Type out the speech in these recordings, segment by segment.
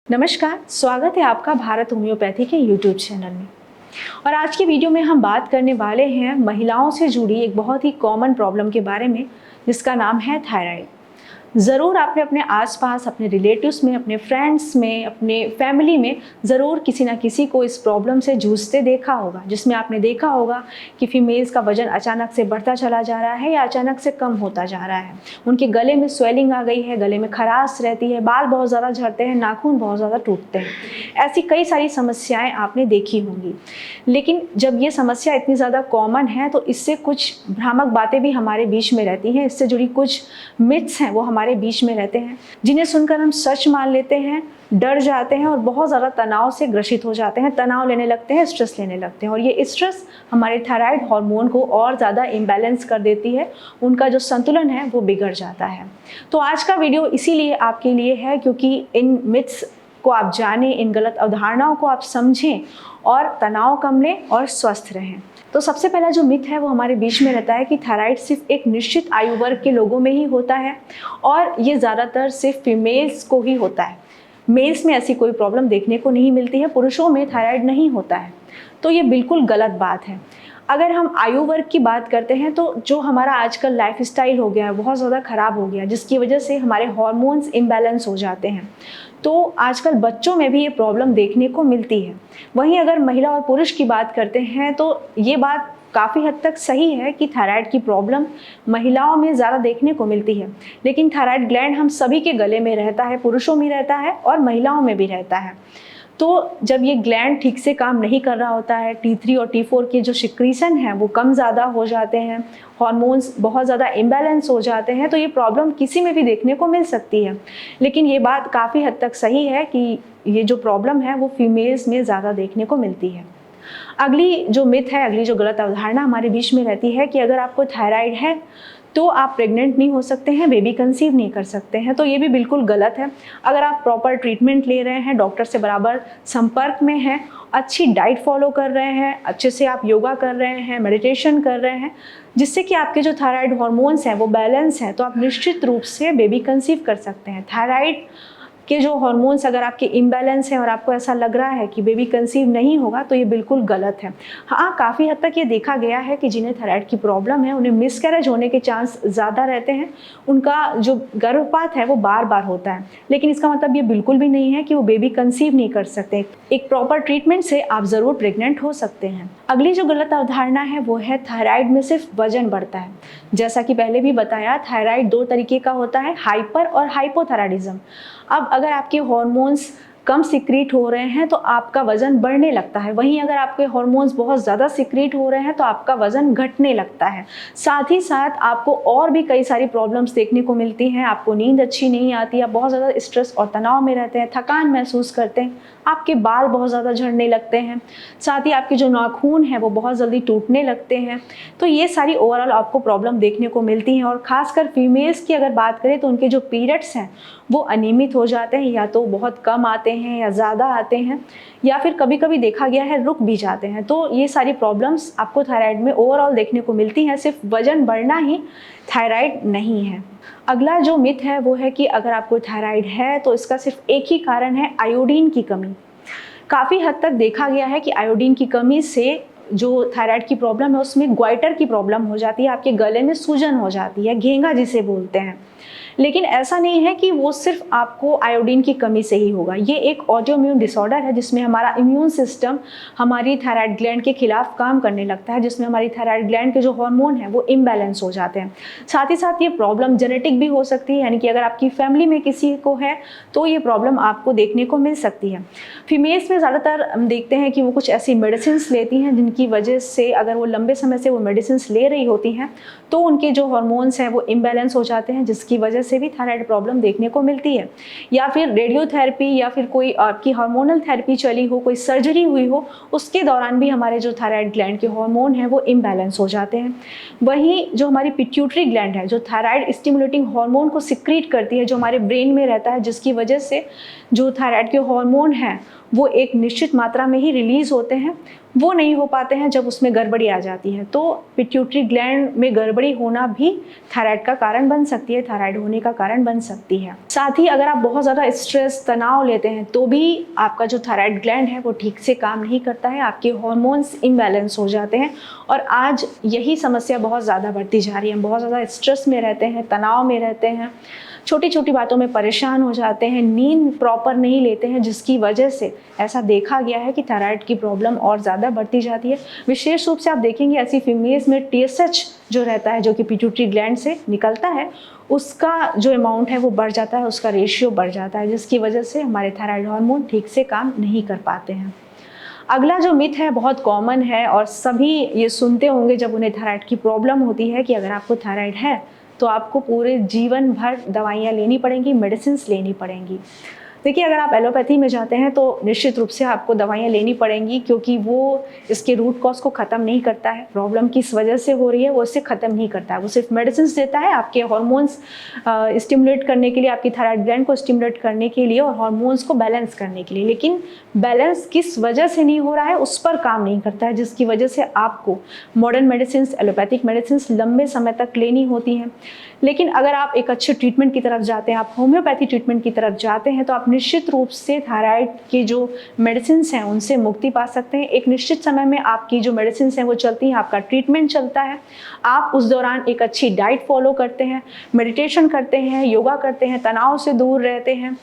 नमस्कार, स्वागत है आपका भारत होम्योपैथी के यूट्यूब चैनल में। और आज की वीडियो में हम बात करने वाले हैं महिलाओं से जुड़ी एक बहुत ही कॉमन प्रॉब्लम के बारे में, जिसका नाम है थायराइड। ज़रूर आपने अपने आसपास, अपने रिलेटिव्स में, अपने फ्रेंड्स में, अपने फैमिली में ज़रूर किसी ना किसी को इस प्रॉब्लम से जूझते देखा होगा, जिसमें आपने देखा होगा कि फीमेल्स का वजन अचानक से बढ़ता चला जा रहा है या अचानक से कम होता जा रहा है। उनके गले में स्वेलिंग आ गई है, गले में खराश रहती है, बाल बहुत ज़्यादा झड़ते हैं, नाखून बहुत ज़्यादा टूटते हैं। ऐसी कई सारी समस्याएँ आपने देखी होंगी। लेकिन जब ये समस्या इतनी ज़्यादा कॉमन है तो इससे कुछ भ्रामक बातें भी हमारे बीच में रहती हैं। इससे जुड़ी कुछ मिथ्स हैं वो हमारे बीच में रहते हैं, जिन्हें सुनकर हम सच मान लेते हैं, डर जाते हैं और बहुत ज़्यादा तनाव से ग्रसित हो जाते हैं, तनाव लेने लगते हैं, स्ट्रेस लेने लगते हैं। और ये स्ट्रेस हमारे थायराइड हार्मोन को और ज़्यादा इम्बैलेंस कर देती है, उनका जो संतुलन है वो बिगड़ जाता है। तो आज का वीडियो इसीलिए आपके लिए है क्योंकि इन मिथ्स को आप जानें, इन गलत अवधारणाओं को आप समझें और तनाव कम लें और स्वस्थ रहें। तो सबसे पहला जो मिथ है वो हमारे बीच में रहता है कि थायराइड सिर्फ एक निश्चित आयु वर्ग के लोगों में ही होता है और ये ज़्यादातर सिर्फ फीमेल्स को ही होता है। मेल्स में ऐसी कोई प्रॉब्लम देखने को नहीं मिलती है, पुरुषों में थायराइड नहीं होता है। तो ये बिल्कुल गलत बात है। अगर हम आयु वर्ग की बात करते हैं तो जो हमारा आजकल लाइफस्टाइल हो गया है बहुत ज़्यादा ख़राब हो गया है, जिसकी वजह से हमारे हार्मोन्स इम्बैलेंस हो जाते हैं। तो आजकल बच्चों में भी ये प्रॉब्लम देखने को मिलती है। वहीं अगर महिला और पुरुष की बात करते हैं तो ये बात काफ़ी हद तक सही है कि थायराइड की प्रॉब्लम महिलाओं में ज़्यादा देखने को मिलती है। लेकिन थायराइड ग्लैंड हम सभी के गले में रहता है, पुरुषों में रहता है और महिलाओं में भी रहता है। तो जब ये ग्लैंड ठीक से काम नहीं कर रहा होता है, T3 और T4 के जो सिक्रीशन हैं वो कम ज़्यादा हो जाते हैं, हार्मोन्स बहुत ज़्यादा इम्बैलेंस हो जाते हैं, तो ये प्रॉब्लम किसी में भी देखने को मिल सकती है। लेकिन ये बात काफ़ी हद तक सही है कि ये जो प्रॉब्लम है वो फीमेल्स में ज़्यादा देखने को मिलती है। अगली जो मिथ है, अगली जो गलत अवधारणा हमारे बीच में रहती है कि अगर आपको थायराइड है तो आप प्रेग्नेंट नहीं हो सकते हैं, बेबी कंसीव नहीं कर सकते हैं। तो ये भी बिल्कुल गलत है। अगर आप प्रॉपर ट्रीटमेंट ले रहे हैं, डॉक्टर से बराबर संपर्क में हैं, अच्छी डाइट फॉलो कर रहे हैं, अच्छे से आप योगा कर रहे हैं, मेडिटेशन कर रहे हैं, जिससे कि आपके जो थायराइड हार्मोन्स हैं वो बैलेंस हैं, तो आप निश्चित रूप से बेबी कंसीव कर सकते हैं। थायराइड के जो हार्मोन्स अगर आपके इम्बैलेंस हैं और आपको ऐसा लग रहा है कि बेबी कंसीव नहीं होगा तो ये बिल्कुल गलत है। हाँ, काफ़ी हद तक ये देखा गया है कि जिन्हें थायराइड की प्रॉब्लम है उन्हें मिसकैरेज होने के चांस ज़्यादा रहते हैं, उनका जो गर्भपात है वो बार बार होता है। लेकिन इसका मतलब ये बिल्कुल भी नहीं है कि वो बेबी कंसीव नहीं कर सकते। एक प्रॉपर ट्रीटमेंट से आप ज़रूर प्रेग्नेंट हो सकते हैं। अगली जो गलत अवधारणा है वो है थायराइड में सिर्फ वजन बढ़ता है। जैसा कि पहले भी बताया, थायराइड दो तरीके का होता है, हाइपर और हाइपोथायराइडिज्म। अब अगर आपके हार्मोन्स कम सिक्रीट हो रहे हैं तो आपका वजन बढ़ने लगता है, वहीं अगर आपके हार्मोन्स बहुत ज़्यादा सिक्रीट हो रहे हैं तो आपका वजन घटने लगता है। साथ ही साथ आपको और भी कई सारी प्रॉब्लम्स देखने को मिलती हैं। आपको नींद अच्छी नहीं आती, आप बहुत ज़्यादा स्ट्रेस और तनाव में रहते हैं, थकान महसूस करते हैं, आपके बाल बहुत ज़्यादा झड़ने लगते हैं, साथ ही आपके जो नाखून हैं वो बहुत जल्दी टूटने लगते हैं। तो ये सारी ओवरऑल आपको प्रॉब्लम देखने को मिलती हैं। और ख़ासकर फीमेल्स की अगर बात करें तो उनके जो पीरियड्स हैं वो अनियमित हो जाते हैं, या तो बहुत कम आते हैं या ज़्यादा आते हैं, या फिर कभी कभी देखा गया है रुक भी जाते हैं। तो ये सारी प्रॉब्लम्स आपको थायराइड में ओवरऑल देखने को मिलती हैं। सिर्फ वजन बढ़ना ही थायराइड नहीं है। अगला जो मिथ है वो है कि अगर आपको थायराइड है तो इसका सिर्फ एक ही कारण है, आयोडीन की कमी। काफ़ी हद तक देखा गया है कि आयोडीन की कमी से जो थायराइड की प्रॉब्लम है उसमें ग्वाइटर की प्रॉब्लम हो जाती है, आपके गले में सूजन हो जाती है, घेंगा जिसे बोलते हैं। लेकिन ऐसा नहीं है कि वो सिर्फ आपको आयोडीन की कमी से ही होगा। ये एक ऑटोइम्यून डिसऑर्डर है जिसमें हमारा इम्यून सिस्टम हमारी थायराइड ग्लैंड के खिलाफ काम करने लगता है, जिसमें हमारी थायराइड ग्लैंड के जो हार्मोन हैं वो इम्बैलेंस हो जाते हैं। साथ ही साथ ये प्रॉब्लम जेनेटिक भी हो सकती है, यानी कि अगर आपकी फैमिली में किसी को है तो ये प्रॉब्लम आपको देखने को मिल सकती है। फीमेल्स में ज़्यादातर हम देखते हैं कि वो कुछ ऐसी मेडिसिन लेती हैं जिनकी वजह से, अगर वो लंबे समय से वो मेडिसिन ले रही होती हैं तो उनके जो हार्मोन्स हैं वो इम्बैलेंस हो जाते हैं, जिसकी वजह से भी थायराइड प्रॉब्लम देखने को मिलती है। या फिर रेडियोथेरेपी या फिर कोई आपकी हार्मोनल थेरेपी चली हो, कोई सर्जरी हुई हो, उसके दौरान भी हमारे जो थायराइड ग्लैंड के हार्मोन हैं वो इम्बैलेंस हो जाते हैं। वहीं जो हमारी पिट्यूटरी ग्लैंड है जो थायराइड स्टिमुलेटिंग हार्मोन को सिक्रीट करती है, जो हमारे ब्रेन में रहता है, जिसकी वजह से जो थायराइड के हार्मोन हैं वो एक निश्चित मात्रा में ही रिलीज होते हैं, वो नहीं हो पाते हैं जब उसमें गड़बड़ी आ जाती है। तो पिट्यूटरी ग्लैंड में गड़बड़ी होना भी थायराइड का कारण बन सकती है, थायराइड होने का कारण बन सकती है। साथ ही अगर आप बहुत ज़्यादा स्ट्रेस, तनाव लेते हैं तो भी आपका जो थायराइड ग्लैंड है वो ठीक से काम नहीं करता है, आपके हार्मोन्स इम्बैलेंस हो जाते हैं। और आज यही समस्या बहुत ज़्यादा बढ़ती जा रही है। हम बहुत ज़्यादा स्ट्रेस में रहते हैं, तनाव में रहते हैं, छोटी छोटी बातों में परेशान हो जाते हैं, नींद प्रॉपर नहीं लेते हैं, जिसकी वजह से ऐसा देखा गया है कि थायराइड की प्रॉब्लम और ज़्यादा बढ़ती जाती है। विशेष रूप से आप देखेंगे ऐसी फीमेल्स में TSH जो रहता है, जो कि पिट्यूटरी ग्लैंड से निकलता है, उसका जो अमाउंट है वो बढ़ जाता है, उसका रेशियो बढ़ जाता है, जिसकी वजह से हमारे थायराइड हार्मोन ठीक से काम नहीं कर पाते हैं। अगला जो मिथ है बहुत कॉमन है और सभी ये सुनते होंगे जब उन्हें थायराइड की प्रॉब्लम होती है कि अगर आपको थायराइड है तो आपको पूरे जीवन भर दवाइयाँ लेनी पड़ेंगी, मेडिसिन्स लेनी पड़ेंगी। देखिए, अगर आप एलोपैथी में जाते हैं तो निश्चित रूप से आपको दवाइयाँ लेनी पड़ेंगी, क्योंकि वो इसके रूट कॉज को ख़त्म नहीं करता है। प्रॉब्लम किस वजह से हो रही है वो इससे ख़त्म नहीं करता है। वो सिर्फ मेडिसिन्स देता है आपके हार्मोन्स स्टिमुलेट करने के लिए, आपकी थायराइड ग्लैंड को स्टिमुलेट करने के लिए और हार्मोन्स को बैलेंस करने के लिए। लेकिन बैलेंस किस वजह से नहीं हो रहा है उस पर काम नहीं करता है, जिसकी वजह से आपको मॉडर्न मेडिसिन्स, एलोपैथिक मेडिसिन्स लंबे समय तक लेनी होती हैं। लेकिन अगर आप एक अच्छे ट्रीटमेंट की तरफ जाते हैं, आप होम्योपैथी ट्रीटमेंट की तरफ जाते हैं, तो आप निश्चित रूप से थायराइड की जो मेडिसिन्स हैं उनसे मुक्ति पा सकते हैं। एक निश्चित समय में आपकी जो मेडिसिन्स हैं वो चलती हैं, आपका ट्रीटमेंट चलता है। आप उस दौरान एक अच्छी डाइट फॉलो करते हैं, मेडिटेशन करते हैं, योगा करते हैं, तनाव से दूर रहते हैं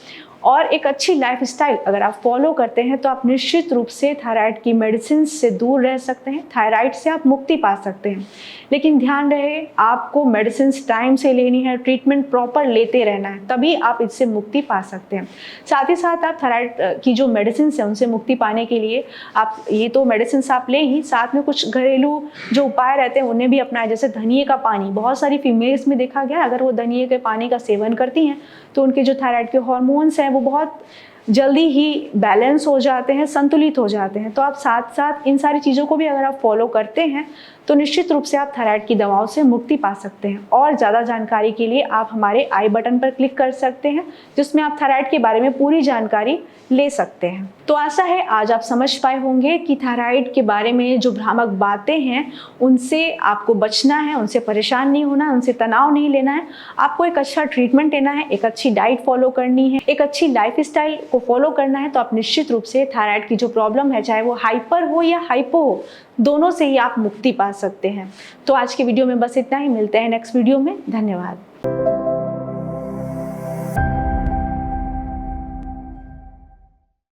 और एक अच्छी लाइफस्टाइल अगर आप फॉलो करते हैं तो आप निश्चित रूप से थायराइड की मेडिसिन से दूर रह सकते हैं, थायराइड से आप मुक्ति पा सकते हैं। लेकिन ध्यान रहे, आपको मेडिसिन टाइम से लेनी है, ट्रीटमेंट प्रॉपर लेते रहना है, तभी आप इससे मुक्ति पा सकते हैं। साथ ही साथ आप थायराइड की जो मेडिसिन है उनसे मुक्ति पाने के लिए आप ये तो मेडिसिन आप लें ही, साथ में कुछ घरेलू जो उपाय रहते हैं उन्हें भी अपनाएं। जैसे धनिए का पानी, बहुत सारी फीमेल्स में देखा गया अगर वो धनिए के पानी का सेवन करती हैं तो उनके जो थायराइड के हार्मोन्स हैं वो बहुत जल्दी ही बैलेंस हो जाते हैं, संतुलित हो जाते हैं। तो आप साथ साथ इन सारी चीज़ों को भी अगर आप फॉलो करते हैं तो निश्चित रूप से आप थायराइड की दवाओं से मुक्ति पा सकते हैं। और ज़्यादा जानकारी के लिए आप हमारे आई बटन पर क्लिक कर सकते हैं, जिसमें आप थायराइड के बारे में पूरी जानकारी ले सकते हैं। तो आशा है आज आप समझ पाए होंगे कि थायराइड के बारे में जो भ्रामक बातें हैं उनसे आपको बचना है, उनसे परेशान नहीं होना, उनसे तनाव नहीं लेना है। आपको एक अच्छा ट्रीटमेंट लेना है, एक अच्छी डाइट फॉलो करनी है, एक अच्छी लाइफस्टाइल को फॉलो करना है। तो आप निश्चित रूप से थायराइड की जो प्रॉब्लम है, चाहे वो हाइपर हो या हाइपो हो, दोनों से ही आप मुक्ति पा सकते हैं। तो आज के वीडियो में बस इतना ही, मिलते हैं नेक्स्ट वीडियो में। धन्यवाद।